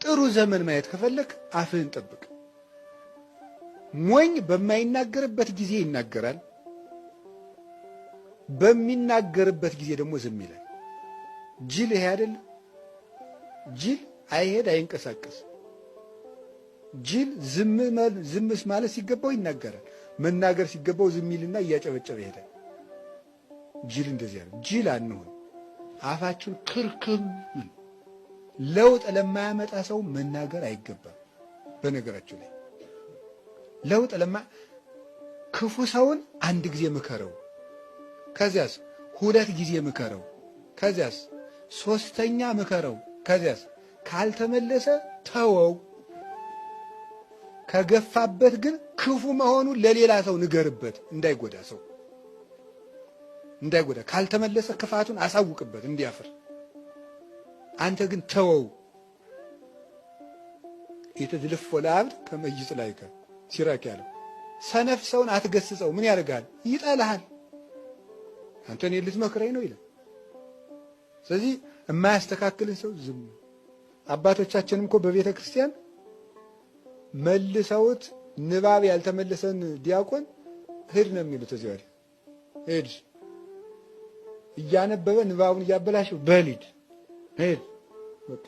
ጥሩ ዘመን ማየት ከፈለክ አፍህን ጠብቅ። ሞኝ በማይናገርበት ጊዜ ይናገራል፣ በሚናገርበት ጊዜ ደግሞ ዝም ይላል። ጅል ይሄ አይደል? ጅል አይሄድ አይንቀሳቀስ። ጅል ዝምስ ማለት ሲገባው ይናገራል፣ መናገር ሲገባው ዝም ይልና እያጨበጨበ ይሄዳል። ጅል እንደዚህ ያለው ጅል አንሆን። አፋችን ክርክም ለውጥ ለማያመጣ ሰው መናገር አይገባም። በነገራችሁ ላይ ለውጥ ክፉ ሰውን አንድ ጊዜ ምከረው፣ ከዚያስ ሁለት ጊዜ ምከረው፣ ከዚያስ ሶስተኛ ምከረው፣ ከዚያስ ካልተመለሰ ተወው። ከገፋበት ግን ክፉ መሆኑን ለሌላ ሰው ንገርበት፣ እንዳይጎዳ ሰው እንዳይጎዳ። ካልተመለሰ ክፋቱን አሳውቅበት እንዲያፍር። አንተ ግን ተወው። የተድልፎ ለአብድ ከመይጽ ላይከ ሲራክ ያለው ሰነፍ ሰውን አትገስጸው። ምን ያደርጋል? ይጠላሃል። አንተ እኔን ልትመክረኝ ነው ይላል። ስለዚህ የማያስተካክልን ሰው ዝም። አባቶቻችንም እኮ በቤተ ክርስቲያን መልሰውት ንባብ ያልተመለሰን ዲያቆን ሂድ ነው የሚሉት። እዚህ ወዲህ ሂድ እያነበበ ንባቡን እያበላሸው በሊድ ሂድ በቃ